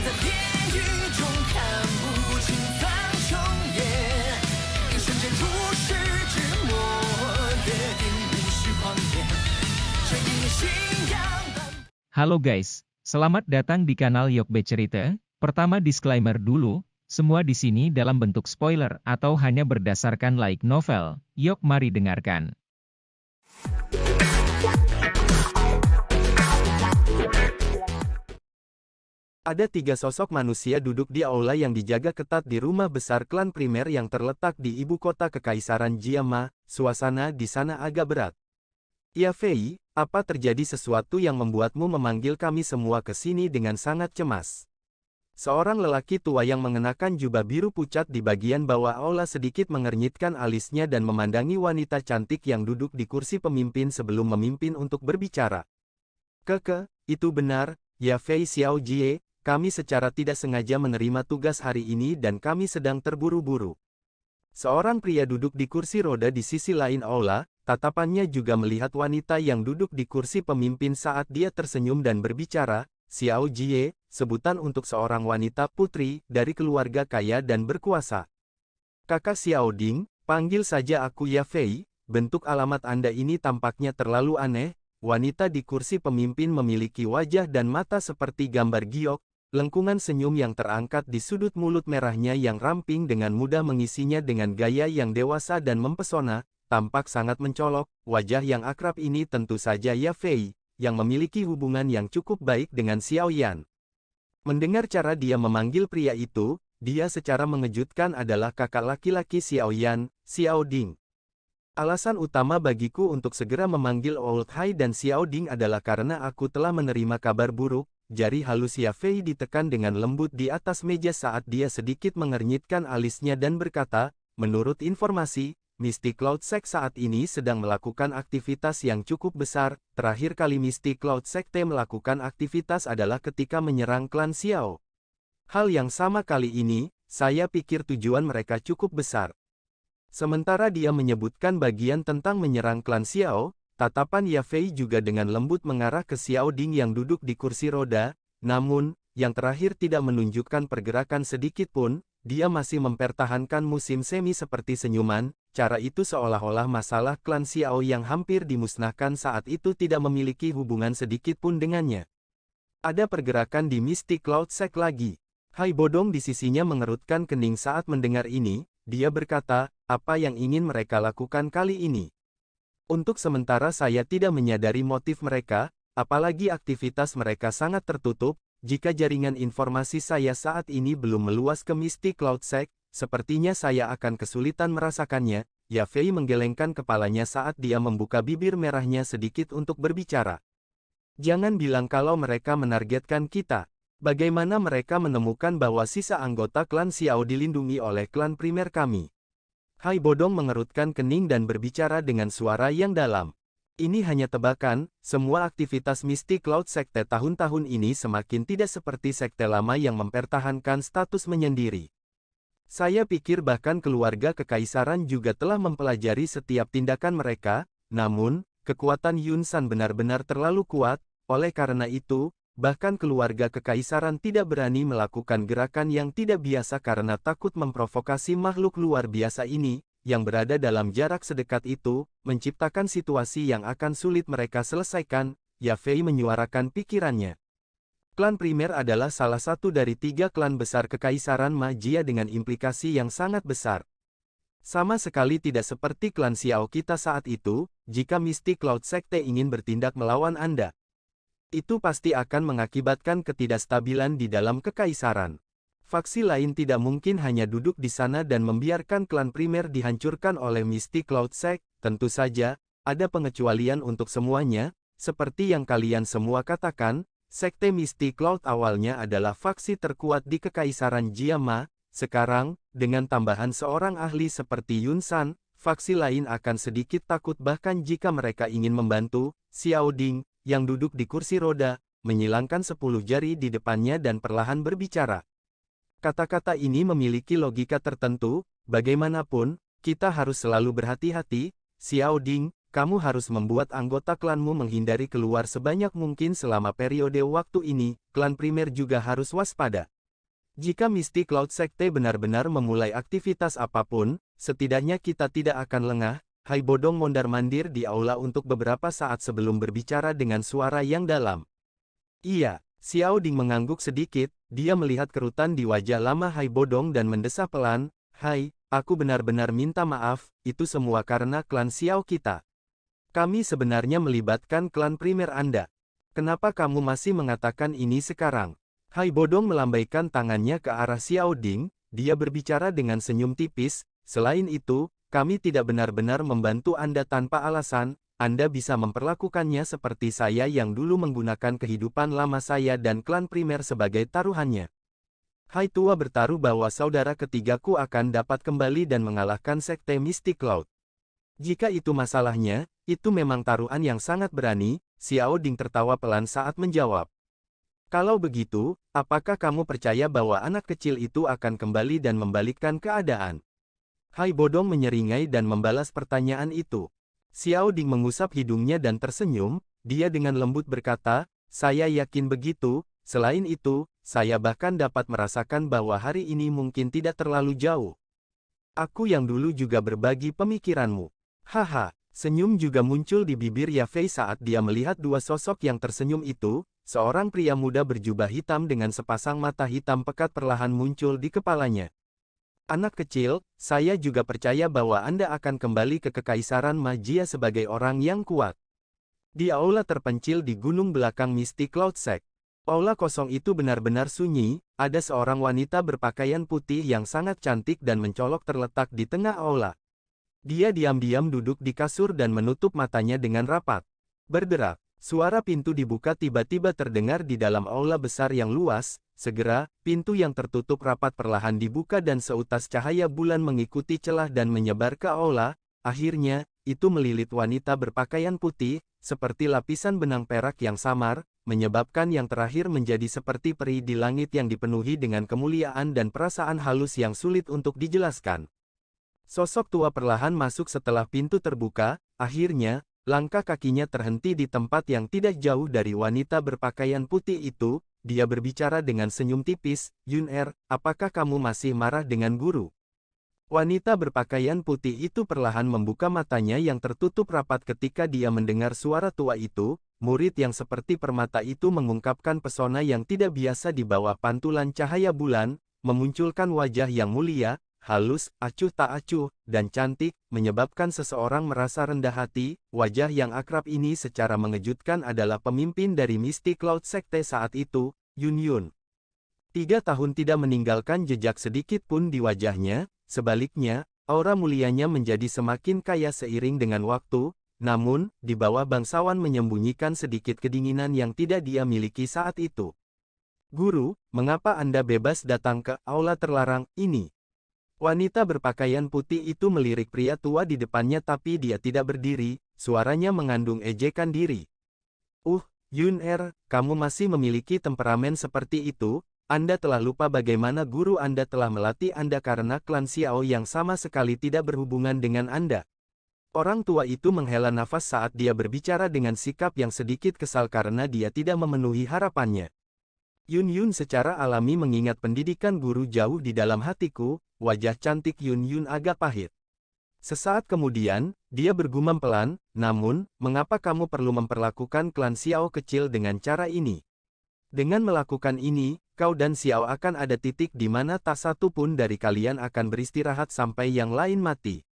在地狱中看不清苍穹野，一瞬间如释之末，约定无需狂野，这一念信仰。 Halo guys, selamat datang di kanal Yokbe Cerita. Pertama disclaimer dulu, semua di sini dalam bentuk spoiler atau hanya berdasarkan light novel. Yok mari dengarkan. Ada 3 sosok manusia duduk di aula yang dijaga ketat di rumah besar klan primer yang terletak di ibu kota Kekaisaran Jiama. Suasana di sana agak berat. Ya Fei, apa terjadi sesuatu yang membuatmu memanggil kami semua ke sini dengan sangat cemas? Seorang lelaki tua yang mengenakan jubah biru pucat di bagian bawah aula sedikit mengernyitkan alisnya dan memandangi wanita cantik yang duduk di kursi pemimpin sebelum memimpin untuk berbicara. Keke, itu benar, Ya Fei Xiao Jie, kami secara tidak sengaja menerima tugas hari ini dan kami sedang terburu-buru. Seorang pria duduk di kursi roda di sisi lain aula, tatapannya juga melihat wanita yang duduk di kursi pemimpin saat dia tersenyum dan berbicara. Xiao Jie, sebutan untuk seorang wanita putri dari keluarga kaya dan berkuasa. Kakak Xiao Ding, panggil saja aku Ya Fei, bentuk alamat Anda ini tampaknya terlalu aneh. Wanita di kursi pemimpin memiliki wajah dan mata seperti gambar giok, lengkungan senyum yang terangkat di sudut mulut merahnya yang ramping dengan mudah mengisinya dengan gaya yang dewasa dan mempesona, tampak sangat mencolok. Wajah yang akrab ini tentu saja Ya Fei, yang memiliki hubungan yang cukup baik dengan Xiao Yan. Mendengar cara dia memanggil pria itu, dia secara mengejutkan adalah kakak laki-laki Xiao Yan, Xiao Ding. Alasan utama bagiku untuk segera memanggil Old Hai dan Xiao Ding adalah karena aku telah menerima kabar buruk. Jari halus Ya Fei ditekan dengan lembut di atas meja saat dia sedikit mengernyitkan alisnya dan berkata, menurut informasi, Mystic Cloud Sect saat ini sedang melakukan aktivitas yang cukup besar. Terakhir kali Mystic Cloud Secte melakukan aktivitas adalah ketika menyerang klan Xiao. Hal yang sama kali ini, saya pikir tujuan mereka cukup besar. Sementara dia menyebutkan bagian tentang menyerang klan Xiao, tatapan Ya Fei juga dengan lembut mengarah ke Xiao Ding yang duduk di kursi roda, namun, yang terakhir tidak menunjukkan pergerakan sedikit pun. Dia masih mempertahankan musim semi seperti senyuman. Cara itu seolah-olah masalah klan Xiao yang hampir dimusnahkan saat itu tidak memiliki hubungan sedikit pun dengannya. Ada pergerakan di Mystic Cloud Sect lagi. Hai Bodong di sisinya mengerutkan kening saat mendengar ini. Dia berkata, apa yang ingin mereka lakukan kali ini? Untuk sementara saya tidak menyadari motif mereka, apalagi aktivitas mereka sangat tertutup. Jika jaringan informasi saya saat ini belum meluas ke Mystic Cloud Sect, sepertinya saya akan kesulitan merasakannya. Ya Fei menggelengkan kepalanya saat dia membuka bibir merahnya sedikit untuk berbicara. Jangan bilang kalau mereka menargetkan kita. Bagaimana mereka menemukan bahwa sisa anggota klan Xiao dilindungi oleh klan primer kami? Hai Bodong mengerutkan kening dan berbicara dengan suara yang dalam. Ini hanya tebakan, semua aktivitas Mystic Cloud Secte tahun-tahun ini semakin tidak seperti sekte lama yang mempertahankan status menyendiri. Saya pikir bahkan keluarga kekaisaran juga telah mempelajari setiap tindakan mereka, namun, kekuatan Yun San benar-benar terlalu kuat, oleh karena itu, bahkan keluarga kekaisaran tidak berani melakukan gerakan yang tidak biasa karena takut memprovokasi makhluk luar biasa ini, yang berada dalam jarak sedekat itu, menciptakan situasi yang akan sulit mereka selesaikan. Ya Fei menyuarakan pikirannya. Klan primer adalah salah satu dari 3 klan besar kekaisaran magia dengan implikasi yang sangat besar. Sama sekali tidak seperti klan Xiao kita saat itu. Jika Mystic Cloud Secte ingin bertindak melawan Anda, itu pasti akan mengakibatkan ketidakstabilan di dalam kekaisaran. Faksi lain tidak mungkin hanya duduk di sana dan membiarkan klan primer dihancurkan oleh Mystic Cloud Sect. Tentu saja, ada pengecualian untuk semuanya, seperti yang kalian semua katakan. Sekte Mystic Cloud awalnya adalah faksi terkuat di Kekaisaran Jiama. Sekarang, dengan tambahan seorang ahli seperti Yun San, faksi lain akan sedikit takut bahkan jika mereka ingin membantu. Xiao Ding, yang duduk di kursi roda, menyilangkan 10 jari di depannya dan perlahan berbicara. Kata-kata ini memiliki logika tertentu. Bagaimanapun, kita harus selalu berhati-hati. Xiao Ding, kamu harus membuat anggota klanmu menghindari keluar sebanyak mungkin selama periode waktu ini. Klan primer juga harus waspada. Jika Misty Cloud Sekte benar-benar memulai aktivitas apapun, setidaknya kita tidak akan lengah. Hai Bodong mondar-mandir di aula untuk beberapa saat sebelum berbicara dengan suara yang dalam. Iya, Xiao Ding mengangguk sedikit, dia melihat kerutan di wajah lama Hai Bodong dan mendesah pelan, "Hai, aku benar-benar minta maaf, itu semua karena klan Xiao kita. Kami sebenarnya melibatkan klan primer Anda. Kenapa kamu masih mengatakan ini sekarang?" Hai Bodong melambaikan tangannya ke arah Xiao Ding, dia berbicara dengan senyum tipis, "Selain itu, kami tidak benar-benar membantu Anda tanpa alasan, Anda bisa memperlakukannya seperti saya yang dulu menggunakan kehidupan lama saya dan klan primer sebagai taruhannya. Hai Tua bertaruh bahwa saudara ketigaku akan dapat kembali dan mengalahkan Sekte Misty Cloud. Jika itu masalahnya, itu memang taruhan yang sangat berani." Xiao Ding tertawa pelan saat menjawab. "Kalau begitu, apakah kamu percaya bahwa anak kecil itu akan kembali dan membalikkan keadaan?" Hai Bodong menyeringai dan membalas pertanyaan itu. Xiao Ding mengusap hidungnya dan tersenyum, dia dengan lembut berkata, "Saya yakin begitu, selain itu, saya bahkan dapat merasakan bahwa hari ini mungkin tidak terlalu jauh. Aku yang dulu juga berbagi pemikiranmu." Haha, senyum juga muncul di bibir Yafei saat dia melihat dua sosok yang tersenyum itu. Seorang pria muda berjubah hitam dengan sepasang mata hitam pekat perlahan muncul di kepalanya. "Anak kecil, saya juga percaya bahwa Anda akan kembali ke Kekaisaran Magia sebagai orang yang kuat." Di aula terpencil di gunung belakang Misty Cloud Sect. Aula kosong itu benar-benar sunyi, ada seorang wanita berpakaian putih yang sangat cantik dan mencolok terletak di tengah aula. Dia diam-diam duduk di kasur dan menutup matanya dengan rapat. Berderak. Suara pintu dibuka tiba-tiba terdengar di dalam aula besar yang luas. Segera, pintu yang tertutup rapat perlahan dibuka dan seutas cahaya bulan mengikuti celah dan menyebar ke aula. Akhirnya, itu melilit wanita berpakaian putih, seperti lapisan benang perak yang samar, menyebabkan yang terakhir menjadi seperti peri di langit yang dipenuhi dengan kemuliaan dan perasaan halus yang sulit untuk dijelaskan. Sosok tua perlahan masuk setelah pintu terbuka. Akhirnya, langkah kakinya terhenti di tempat yang tidak jauh dari wanita berpakaian putih itu. Dia berbicara dengan senyum tipis, "Yun-er, apakah kamu masih marah dengan guru?" Wanita berpakaian putih itu perlahan membuka matanya yang tertutup rapat ketika dia mendengar suara tua itu. Murid yang seperti permata itu mengungkapkan pesona yang tidak biasa di bawah pantulan cahaya bulan, memunculkan wajah yang mulia, halus, acuh tak acuh, dan cantik, menyebabkan seseorang merasa rendah hati. Wajah yang akrab ini secara mengejutkan adalah pemimpin dari Misty Cloud Sekte saat itu, Yun-Yun. 3 tahun tidak meninggalkan jejak sedikit pun di wajahnya, sebaliknya, aura mulianya menjadi semakin kaya seiring dengan waktu, namun, di bawah bangsawan menyembunyikan sedikit kedinginan yang tidak dia miliki saat itu. "Guru, mengapa Anda bebas datang ke aula terlarang ini?" Wanita berpakaian putih itu melirik pria tua di depannya tapi dia tidak berdiri, suaranya mengandung ejekan diri. Yun-er, kamu masih memiliki temperamen seperti itu? Anda telah lupa bagaimana guru Anda telah melatih Anda karena klan Xiao yang sama sekali tidak berhubungan dengan Anda." Orang tua itu menghela nafas saat dia berbicara dengan sikap yang sedikit kesal karena dia tidak memenuhi harapannya. Yun-Yun secara alami mengingat pendidikan guru jauh di dalam hatiku. Wajah cantik Yun-Yun agak pahit. Sesaat kemudian, dia bergumam pelan, "Namun, mengapa kamu perlu memperlakukan klan Xiao kecil dengan cara ini? Dengan melakukan ini, kau dan Xiao akan ada titik di mana tak satu pun dari kalian akan beristirahat sampai yang lain mati."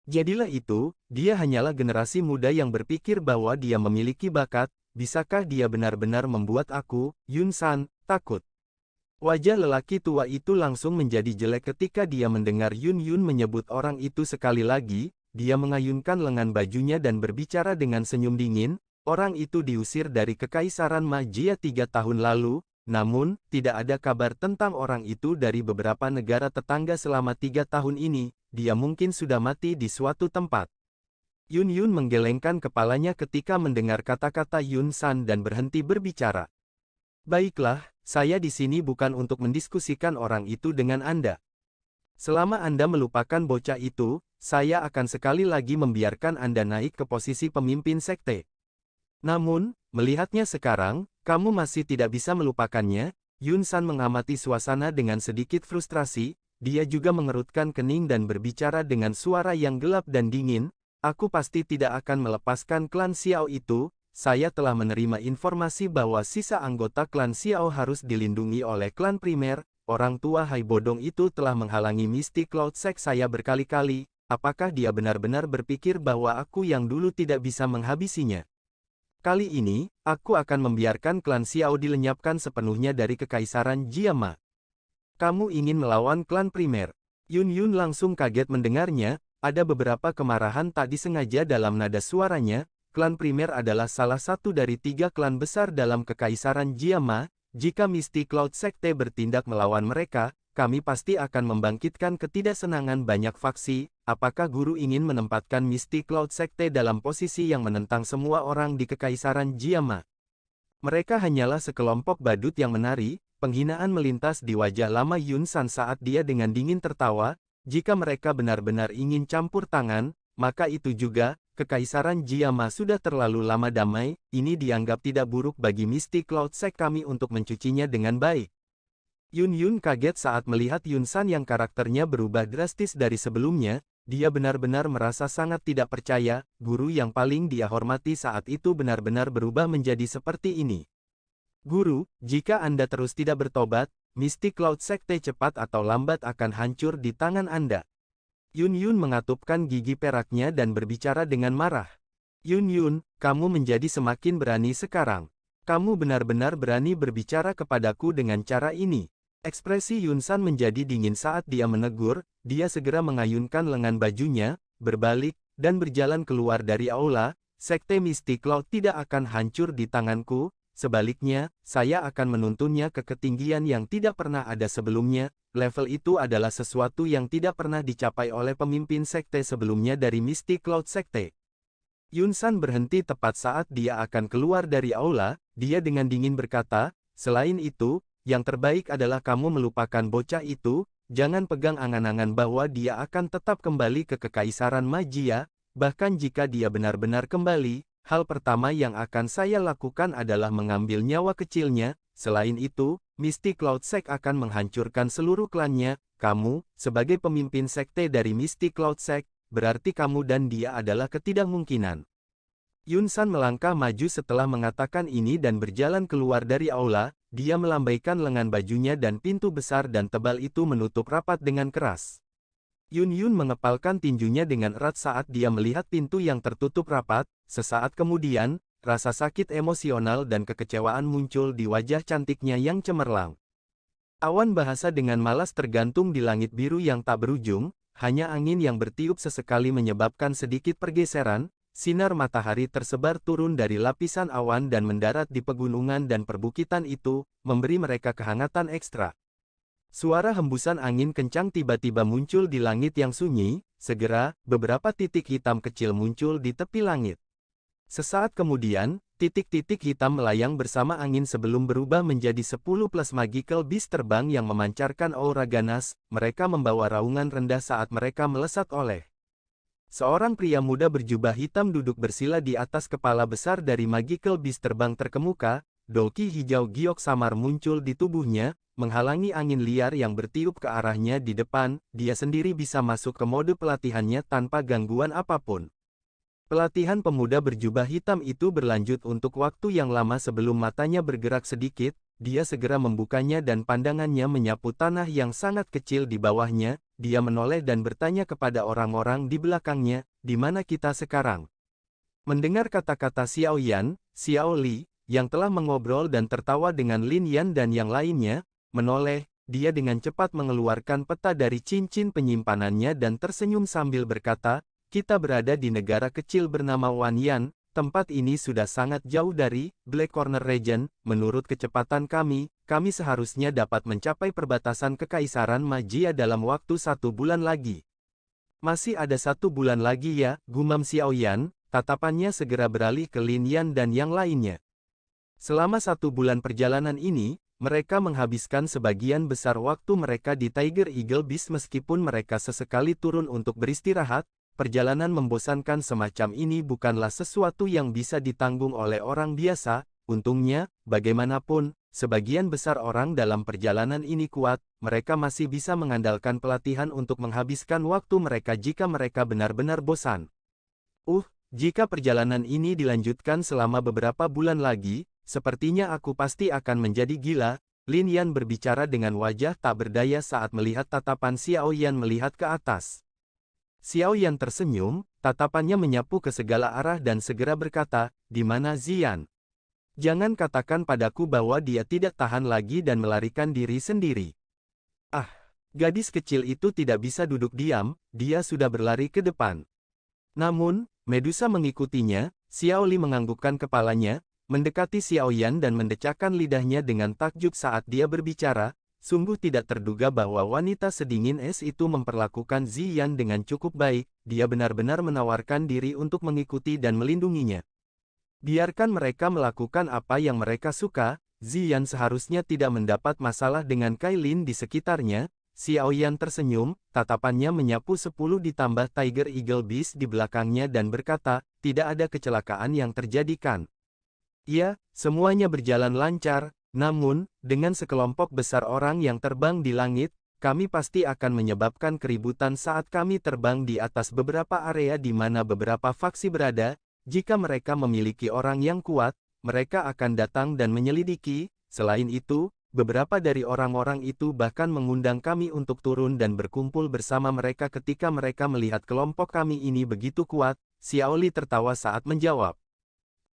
Jadilah itu, dia hanyalah generasi muda yang berpikir bahwa dia memiliki bakat. Bisakah dia benar-benar membuat aku, Yun-san, takut? Wajah lelaki tua itu langsung menjadi jelek ketika dia mendengar Yun-Yun menyebut orang itu sekali lagi. Dia mengayunkan lengan bajunya dan berbicara dengan senyum dingin. Orang itu diusir dari Kekaisaran Magia 3 tahun lalu, namun, tidak ada kabar tentang orang itu dari beberapa negara tetangga selama 3 tahun ini. Dia mungkin sudah mati di suatu tempat. Yun-Yun menggelengkan kepalanya ketika mendengar kata-kata Yun-san dan berhenti berbicara. "Baiklah, saya di sini bukan untuk mendiskusikan orang itu dengan Anda. Selama Anda melupakan bocah itu, saya akan sekali lagi membiarkan Anda naik ke posisi pemimpin sekte. Namun, melihatnya sekarang, kamu masih tidak bisa melupakannya." Yun San mengamati suasana dengan sedikit frustrasi, dia juga mengerutkan kening dan berbicara dengan suara yang gelap dan dingin, aku pasti tidak akan melepaskan klan Xiao itu, saya telah menerima informasi bahwa sisa anggota klan Xiao harus dilindungi oleh klan primer, orang tua Hai Bodong itu telah menghalangi Mystic Cloud Sect saya berkali-kali, apakah dia benar-benar berpikir bahwa aku yang dulu tidak bisa menghabisinya? Kali ini, aku akan membiarkan klan Xiao dilenyapkan sepenuhnya dari kekaisaran Jiama. Kamu ingin melawan klan primer? Yun Yun langsung kaget mendengarnya, ada beberapa kemarahan tak disengaja dalam nada suaranya, klan primer adalah salah satu dari 3 klan besar dalam kekaisaran Jiama, jika Mystic Cloud Sekte bertindak melawan mereka, kami pasti akan membangkitkan ketidaksenangan banyak faksi. Apakah guru ingin menempatkan Mystic Cloud Sekte dalam posisi yang menentang semua orang di kekaisaran Jiama? Mereka hanyalah sekelompok badut yang menari, penghinaan melintas di wajah lama Yun San saat dia dengan dingin tertawa, jika mereka benar-benar ingin campur tangan, maka itu juga, kekaisaran Jiama sudah terlalu lama damai, ini dianggap tidak buruk bagi Mystic Cloud Sect kami untuk mencucinya dengan baik. Yun Yun kaget saat melihat Yun San yang karakternya berubah drastis dari sebelumnya, dia benar-benar merasa sangat tidak percaya, guru yang paling dia hormati saat itu benar-benar berubah menjadi seperti ini. Guru, jika Anda terus tidak bertobat, Mystic Cloud Sekte cepat atau lambat akan hancur di tangan Anda. Yun Yun mengatupkan gigi peraknya dan berbicara dengan marah. Yun Yun, kamu menjadi semakin berani sekarang. Kamu benar-benar berani berbicara kepadaku dengan cara ini. Ekspresi Yun San menjadi dingin saat dia menegur, dia segera mengayunkan lengan bajunya, berbalik, dan berjalan keluar dari aula. Sekte Mystic Cloud tidak akan hancur di tanganku, sebaliknya, saya akan menuntunnya ke ketinggian yang tidak pernah ada sebelumnya. Level itu adalah sesuatu yang tidak pernah dicapai oleh pemimpin sekte sebelumnya dari Mystic Cloud Sekte. Yun San berhenti tepat saat dia akan keluar dari aula, dia dengan dingin berkata, selain itu, yang terbaik adalah kamu melupakan bocah itu, jangan pegang angan-angan bahwa dia akan tetap kembali ke kekaisaran Magia, bahkan jika dia benar-benar kembali, hal pertama yang akan saya lakukan adalah mengambil nyawa kecilnya, selain itu, Mystic Cloud Sect akan menghancurkan seluruh klannya, kamu, sebagai pemimpin sekte dari Mystic Cloud Sect, berarti kamu dan dia adalah ketidakmungkinan. Yun San melangkah maju setelah mengatakan ini dan berjalan keluar dari aula, dia melambaikan lengan bajunya dan pintu besar dan tebal itu menutup rapat dengan keras. Yun Yun mengepalkan tinjunya dengan erat saat dia melihat pintu yang tertutup rapat, sesaat kemudian, rasa sakit emosional dan kekecewaan muncul di wajah cantiknya yang cemerlang. Awan bahasa dengan malas tergantung di langit biru yang tak berujung, hanya angin yang bertiup sesekali menyebabkan sedikit pergeseran. Sinar matahari tersebar turun dari lapisan awan dan mendarat di pegunungan dan perbukitan itu, memberi mereka kehangatan ekstra. Suara hembusan angin kencang tiba-tiba muncul di langit yang sunyi, segera, beberapa titik hitam kecil muncul di tepi langit. Sesaat kemudian, titik-titik hitam melayang bersama angin sebelum berubah menjadi 10 plus magical beast terbang yang memancarkan aura ganas, mereka membawa raungan rendah saat mereka melesat oleh. Seorang pria muda berjubah hitam duduk bersila di atas kepala besar dari magical beast terbang terkemuka, dolki hijau giok samar muncul di tubuhnya, menghalangi angin liar yang bertiup ke arahnya di depan, dia sendiri bisa masuk ke mode pelatihannya tanpa gangguan apapun. Pelatihan pemuda berjubah hitam itu berlanjut untuk waktu yang lama sebelum matanya bergerak sedikit, dia segera membukanya dan pandangannya menyapu tanah yang sangat kecil di bawahnya, dia menoleh dan bertanya kepada orang-orang di belakangnya, di mana kita sekarang? Mendengar kata-kata Xiao Yan, Xiao Li, yang telah mengobrol dan tertawa dengan Lin Yan dan yang lainnya, menoleh, dia dengan cepat mengeluarkan peta dari cincin penyimpanannya dan tersenyum sambil berkata, kita berada di negara kecil bernama Wan Yan, tempat ini sudah sangat jauh dari Black Corner Region, menurut kecepatan kami seharusnya dapat mencapai perbatasan kekaisaran Magia dalam waktu 1 bulan lagi. Masih ada 1 bulan lagi ya, gumam Xiao Yan, tatapannya segera beralih ke Lin Yan dan yang lainnya. Selama 1 bulan perjalanan ini, mereka menghabiskan sebagian besar waktu mereka di Tiger Eagle Beast meskipun mereka sesekali turun untuk beristirahat. Perjalanan membosankan semacam ini bukanlah sesuatu yang bisa ditanggung oleh orang biasa, untungnya, bagaimanapun, sebagian besar orang dalam perjalanan ini kuat, mereka masih bisa mengandalkan pelatihan untuk menghabiskan waktu mereka jika mereka benar-benar bosan. Jika perjalanan ini dilanjutkan selama beberapa bulan lagi, sepertinya aku pasti akan menjadi gila, Lin Yan berbicara dengan wajah tak berdaya saat melihat tatapan Xiao Yan melihat ke atas. Xiao Yan tersenyum, tatapannya menyapu ke segala arah dan segera berkata, "Di mana Ziyan? Jangan katakan padaku bahwa dia tidak tahan lagi dan melarikan diri sendiri." Gadis kecil itu tidak bisa duduk diam, dia sudah berlari ke depan. Namun, Medusa mengikutinya. Xiao Li menganggukkan kepalanya, mendekati Xiao Yan dan mendecakkan lidahnya dengan takjub saat dia berbicara. Sungguh tidak terduga bahwa wanita sedingin es itu memperlakukan Ziyan dengan cukup baik, dia benar-benar menawarkan diri untuk mengikuti dan melindunginya. Biarkan mereka melakukan apa yang mereka suka, Ziyan seharusnya tidak mendapat masalah dengan Kailin di sekitarnya. Xiao Yan tersenyum, tatapannya menyapu 10 ditambah Tiger Eagle Beast di belakangnya dan berkata, "Tidak ada kecelakaan yang terjadi kan?" "Iya, semuanya berjalan lancar, namun, dengan sekelompok besar orang yang terbang di langit, kami pasti akan menyebabkan keributan saat kami terbang di atas beberapa area di mana beberapa faksi berada. Jika mereka memiliki orang yang kuat, mereka akan datang dan menyelidiki. Selain itu, beberapa dari orang-orang itu bahkan mengundang kami untuk turun dan berkumpul bersama mereka ketika mereka melihat kelompok kami ini begitu kuat." Xiao Li tertawa saat menjawab,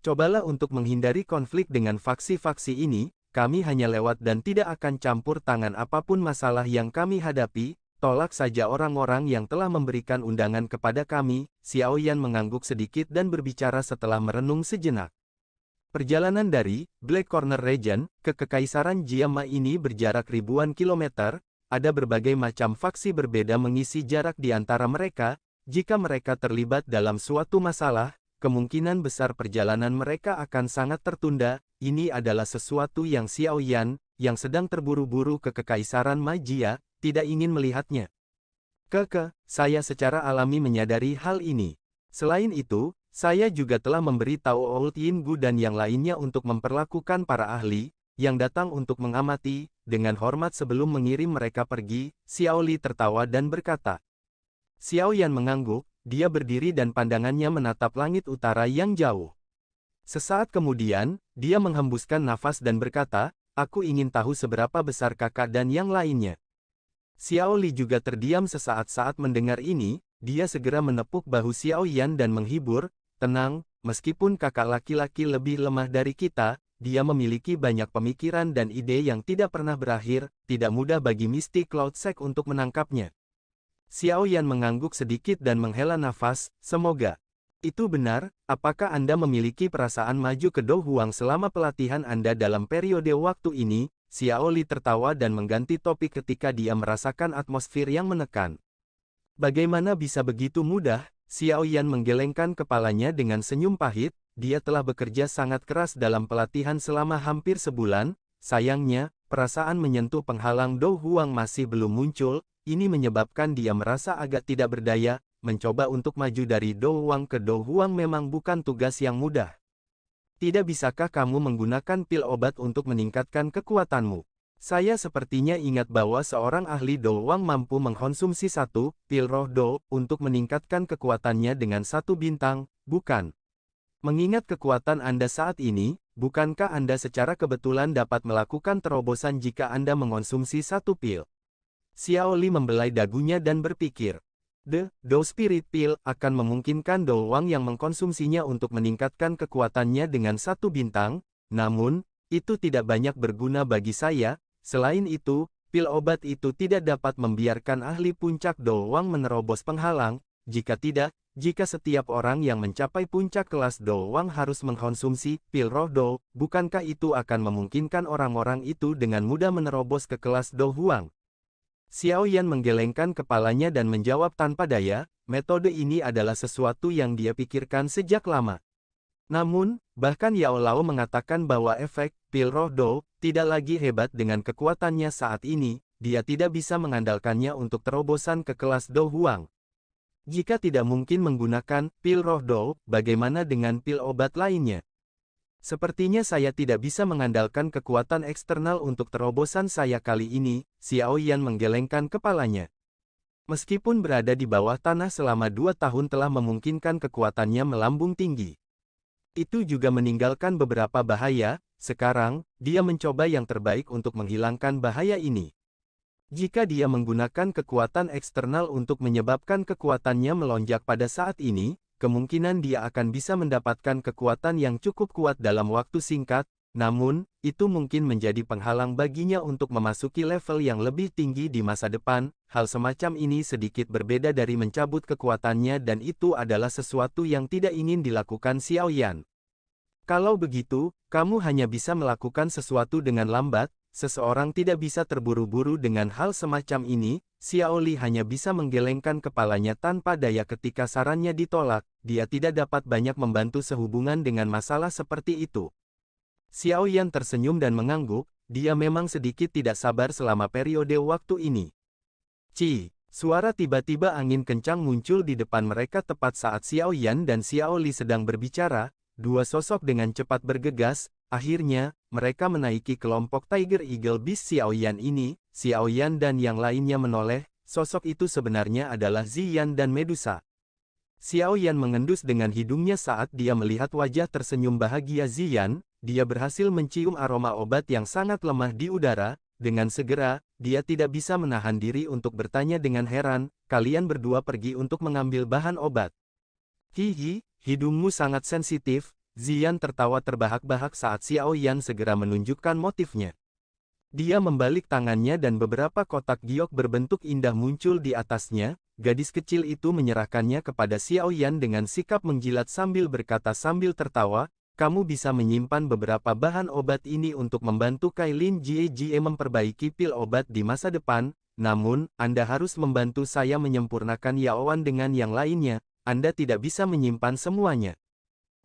"Cobalah untuk menghindari konflik dengan faksi-faksi ini, kami hanya lewat dan tidak akan campur tangan apapun masalah yang kami hadapi, tolak saja orang-orang yang telah memberikan undangan kepada kami." Xiao Yan mengangguk sedikit dan berbicara setelah merenung sejenak. Perjalanan dari Black Corner Region ke Kekaisaran Jiama ini berjarak ribuan kilometer, ada berbagai macam faksi berbeda mengisi jarak di antara mereka. Jika mereka terlibat dalam suatu masalah, kemungkinan besar perjalanan mereka akan sangat tertunda. Ini adalah sesuatu yang Xiao Yan, yang sedang terburu-buru ke Kekaisaran Magia, tidak ingin melihatnya. Saya secara alami menyadari hal ini. Selain itu, saya juga telah memberi tahu Old Yin Gu dan yang lainnya untuk memperlakukan para ahli, yang datang untuk mengamati, dengan hormat sebelum mengirim mereka pergi. Xiao Li tertawa dan berkata. Xiao Yan mengangguk, dia berdiri dan pandangannya menatap langit utara yang jauh. Sesaat kemudian, dia menghembuskan nafas dan berkata, "Aku ingin tahu seberapa besar kakak dan yang lainnya." Xiao Li juga terdiam sesaat saat mendengar ini, dia segera menepuk bahu Xiao Yan dan menghibur, "Tenang, meskipun kakak laki-laki lebih lemah dari kita, dia memiliki banyak pemikiran dan ide yang tidak pernah berakhir, tidak mudah bagi Misty Cloud Sect untuk menangkapnya." Xiao Yan mengangguk sedikit dan menghela nafas, "Semoga itu benar. Apakah Anda memiliki perasaan maju ke Do Huang selama pelatihan Anda dalam periode waktu ini?" Xiao Li tertawa dan mengganti topik ketika dia merasakan atmosfer yang menekan. "Bagaimana bisa begitu mudah?" Xiao Yan menggelengkan kepalanya dengan senyum pahit, dia telah bekerja sangat keras dalam pelatihan selama hampir sebulan, sayangnya, perasaan menyentuh penghalang Do Huang masih belum muncul, ini menyebabkan dia merasa agak tidak berdaya, mencoba untuk maju dari Do Huang ke Do Huang memang bukan tugas yang mudah. "Tidak bisakah kamu menggunakan pil obat untuk meningkatkan kekuatanmu? Saya sepertinya ingat bahwa seorang ahli Do Huang mampu mengkonsumsi satu pil roh Do untuk meningkatkan kekuatannya dengan 1 bintang, bukan? Mengingat kekuatan Anda saat ini, bukankah Anda secara kebetulan dapat melakukan terobosan jika Anda mengonsumsi 1 pil?" Xiao Li membelai dagunya dan berpikir. Do Spirit Pill akan memungkinkan Do Huang yang mengkonsumsinya untuk meningkatkan kekuatannya dengan 1 bintang, namun, itu tidak banyak berguna bagi saya. Selain itu, pil obat itu tidak dapat membiarkan ahli puncak Do Huang menerobos penghalang. Jika setiap orang yang mencapai puncak kelas Do Huang harus mengkonsumsi pil roh Do, bukankah itu akan memungkinkan orang-orang itu dengan mudah menerobos ke kelas Do Huang? Xiao Yan menggelengkan kepalanya dan menjawab tanpa daya, metode ini adalah sesuatu yang dia pikirkan sejak lama. Namun, bahkan Yao Lao mengatakan bahwa efek pil roh Do tidak lagi hebat dengan kekuatannya saat ini, dia tidak bisa mengandalkannya untuk terobosan ke kelas Do Huang. Jika tidak mungkin menggunakan pil roh Do, bagaimana dengan pil obat lainnya? Sepertinya saya tidak bisa mengandalkan kekuatan eksternal untuk terobosan saya kali ini, Xiao Yan menggelengkan kepalanya. Meskipun berada di bawah tanah selama 2 tahun telah memungkinkan kekuatannya melambung tinggi. Itu juga meninggalkan beberapa bahaya, sekarang, dia mencoba yang terbaik untuk menghilangkan bahaya ini. Jika dia menggunakan kekuatan eksternal untuk menyebabkan kekuatannya melonjak pada saat ini, kemungkinan dia akan bisa mendapatkan kekuatan yang cukup kuat dalam waktu singkat, namun, itu mungkin menjadi penghalang baginya untuk memasuki level yang lebih tinggi di masa depan. Hal semacam ini sedikit berbeda dari mencabut kekuatannya dan itu adalah sesuatu yang tidak ingin dilakukan Xiao Yan. Kalau begitu, kamu hanya bisa melakukan sesuatu dengan lambat, seseorang tidak bisa terburu-buru dengan hal semacam ini. Xiao Li hanya bisa menggelengkan kepalanya tanpa daya ketika sarannya ditolak, dia tidak dapat banyak membantu sehubungan dengan masalah seperti itu. Xiao Yan tersenyum dan mengangguk, dia memang sedikit tidak sabar selama periode waktu ini. Suara tiba-tiba angin kencang muncul di depan mereka tepat saat Xiao Yan dan Xiao Li sedang berbicara, dua sosok dengan cepat bergegas, akhirnya, mereka menaiki kelompok Tiger Eagle Beast Xiao Yan ini. Xiao Yan dan yang lainnya menoleh, sosok itu sebenarnya adalah Ziyan dan Medusa. Xiao Yan mengendus dengan hidungnya saat dia melihat wajah tersenyum bahagia Ziyan, dia berhasil mencium aroma obat yang sangat lemah di udara, dengan segera, dia tidak bisa menahan diri untuk bertanya dengan heran, kalian berdua pergi untuk mengambil bahan obat. Hihi, hidungmu sangat sensitif, Ziyan tertawa terbahak-bahak saat Xiao Yan segera menunjukkan motifnya. Dia membalik tangannya dan beberapa kotak giok berbentuk indah muncul di atasnya, gadis kecil itu menyerahkannya kepada Xiao Yan dengan sikap menjilat sambil berkata sambil tertawa, kamu bisa menyimpan beberapa bahan obat ini untuk membantu Kailin Jie memperbaiki pil obat di masa depan, namun, Anda harus membantu saya menyempurnakan Yaoan dengan yang lainnya, Anda tidak bisa menyimpan semuanya.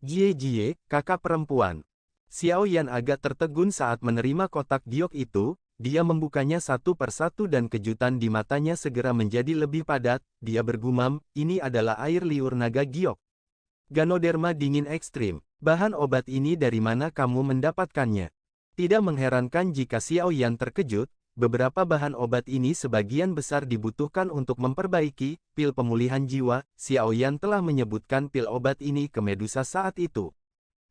Jie, kakak perempuan. Xiao Yan agak tertegun saat menerima kotak giok itu, dia membukanya satu persatu dan kejutan di matanya segera menjadi lebih padat, dia bergumam, ini adalah air liur naga giok. Ganoderma dingin ekstrim, bahan obat ini dari mana kamu mendapatkannya? Tidak mengherankan jika Xiao Yan terkejut, beberapa bahan obat ini sebagian besar dibutuhkan untuk memperbaiki pil pemulihan jiwa. Xiao Yan telah menyebutkan pil obat ini ke Medusa saat itu.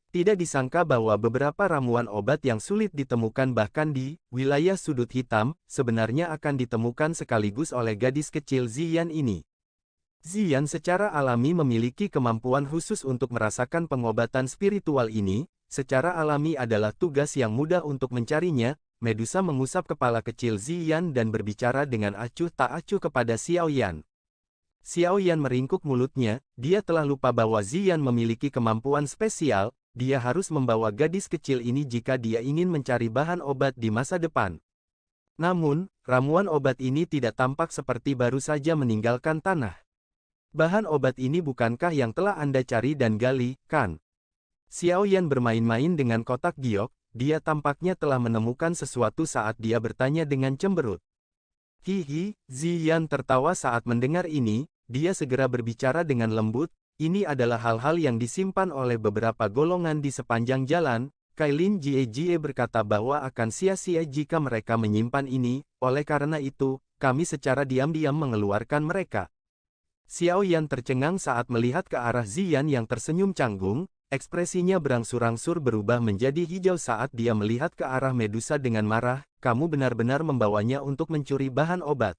Tidak disangka bahwa beberapa ramuan obat yang sulit ditemukan bahkan di wilayah sudut hitam, sebenarnya akan ditemukan sekaligus oleh gadis kecil Ziyan ini. Ziyan secara alami memiliki kemampuan khusus untuk merasakan pengobatan spiritual ini, secara alami adalah tugas yang mudah untuk mencarinya. Medusa mengusap kepala kecil Ziyan dan berbicara dengan acuh tak acuh kepada Xiao Yan. Xiao Yan meringkuk mulutnya, dia telah lupa bahwa Ziyan memiliki kemampuan spesial, dia harus membawa gadis kecil ini jika dia ingin mencari bahan obat di masa depan. Namun, ramuan obat ini tidak tampak seperti baru saja meninggalkan tanah. Bahan obat ini bukankah yang telah Anda cari dan gali, kan? Xiao Yan bermain-main dengan kotak giok, dia tampaknya telah menemukan sesuatu saat dia bertanya dengan cemberut. Hihi, Ziyan tertawa saat mendengar ini, dia segera berbicara dengan lembut, ini adalah hal-hal yang disimpan oleh beberapa golongan di sepanjang jalan. Kailin Jie berkata bahwa akan sia-sia jika mereka menyimpan ini, oleh karena itu, kami secara diam-diam mengeluarkan mereka. Xiao Yan tercengang saat melihat ke arah Ziyan yang tersenyum canggung, ekspresinya berangsur-angsur berubah menjadi hijau saat dia melihat ke arah Medusa dengan marah, kamu benar-benar membawanya untuk mencuri bahan obat.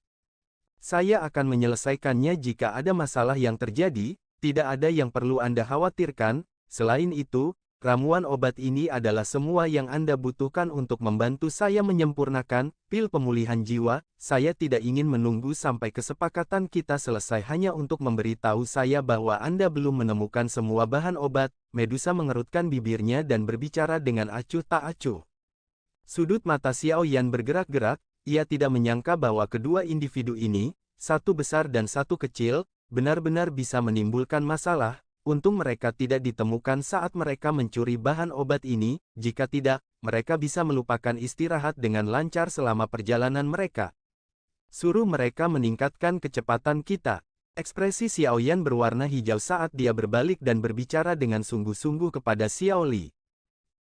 Saya akan menyelesaikannya jika ada masalah yang terjadi, tidak ada yang perlu Anda khawatirkan, selain itu, ramuan obat ini adalah semua yang Anda butuhkan untuk membantu saya menyempurnakan pil pemulihan jiwa. Saya tidak ingin menunggu sampai kesepakatan kita selesai hanya untuk memberitahu saya bahwa Anda belum menemukan semua bahan obat. Medusa mengerutkan bibirnya dan berbicara dengan acuh tak acuh. Sudut mata Xiao Yan bergerak-gerak, ia tidak menyangka bahwa kedua individu ini, satu besar dan satu kecil, benar-benar bisa menimbulkan masalah. Untung mereka tidak ditemukan saat mereka mencuri bahan obat ini, jika tidak, mereka bisa melupakan istirahat dengan lancar selama perjalanan mereka. Suruh mereka meningkatkan kecepatan kita. Ekspresi Xiao Yan berwarna hijau saat dia berbalik dan berbicara dengan sungguh-sungguh kepada Xiao Li.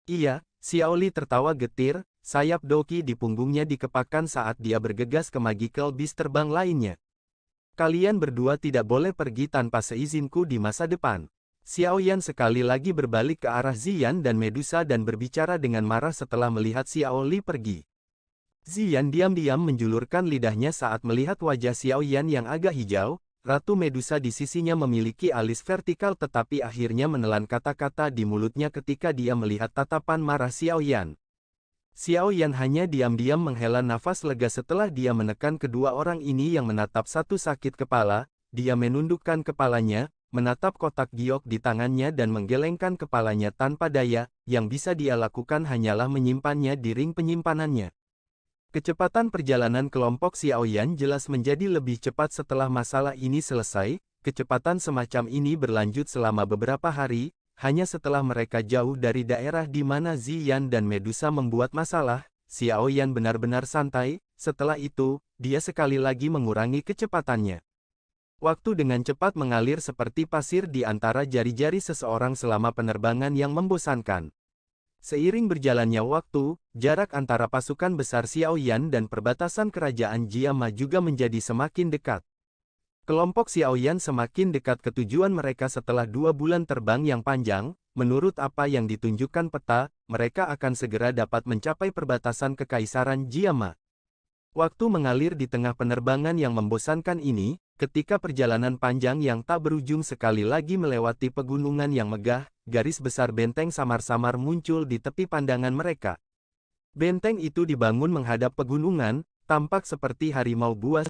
Iya, Xiao Li tertawa getir, sayap Doki di punggungnya dikepakkan saat dia bergegas ke magical beast terbang lainnya. Kalian berdua tidak boleh pergi tanpa seizinku di masa depan. Xiao Yan sekali lagi berbalik ke arah Ziyan dan Medusa dan berbicara dengan marah setelah melihat Xiao Li pergi. Ziyan diam-diam menjulurkan lidahnya saat melihat wajah Xiao Yan yang agak hijau. Ratu Medusa di sisinya memiliki alis vertikal tetapi akhirnya menelan kata-kata di mulutnya ketika dia melihat tatapan marah Xiao Yan. Xiao Yan hanya diam-diam menghela nafas lega setelah dia menekan kedua orang ini yang menatap satu sakit kepala. Dia menundukkan kepalanya, menatap kotak giok di tangannya dan menggelengkan kepalanya tanpa daya. Yang bisa dia lakukan hanyalah menyimpannya di ring penyimpanannya. Kecepatan perjalanan kelompok Xiao Yan jelas menjadi lebih cepat setelah masalah ini selesai. Kecepatan semacam ini berlanjut selama beberapa hari, hanya setelah mereka jauh dari daerah di mana Ziyan dan Medusa membuat masalah. Xiao Yan benar-benar santai. Setelah itu, dia sekali lagi mengurangi kecepatannya. Waktu dengan cepat mengalir seperti pasir di antara jari-jari seseorang selama penerbangan yang membosankan. Seiring berjalannya waktu, jarak antara pasukan besar Xiao Yan dan perbatasan kerajaan Jiama juga menjadi semakin dekat. Kelompok Xiao Yan semakin dekat ke tujuan mereka setelah 2 bulan terbang yang panjang. Menurut apa yang ditunjukkan peta, mereka akan segera dapat mencapai perbatasan kekaisaran Jiama. Waktu mengalir di tengah penerbangan yang membosankan ini, ketika perjalanan panjang yang tak berujung sekali lagi melewati pegunungan yang megah. Garis besar benteng samar-samar muncul di tepi pandangan mereka. Benteng itu dibangun menghadap pegunungan, tampak seperti harimau buas.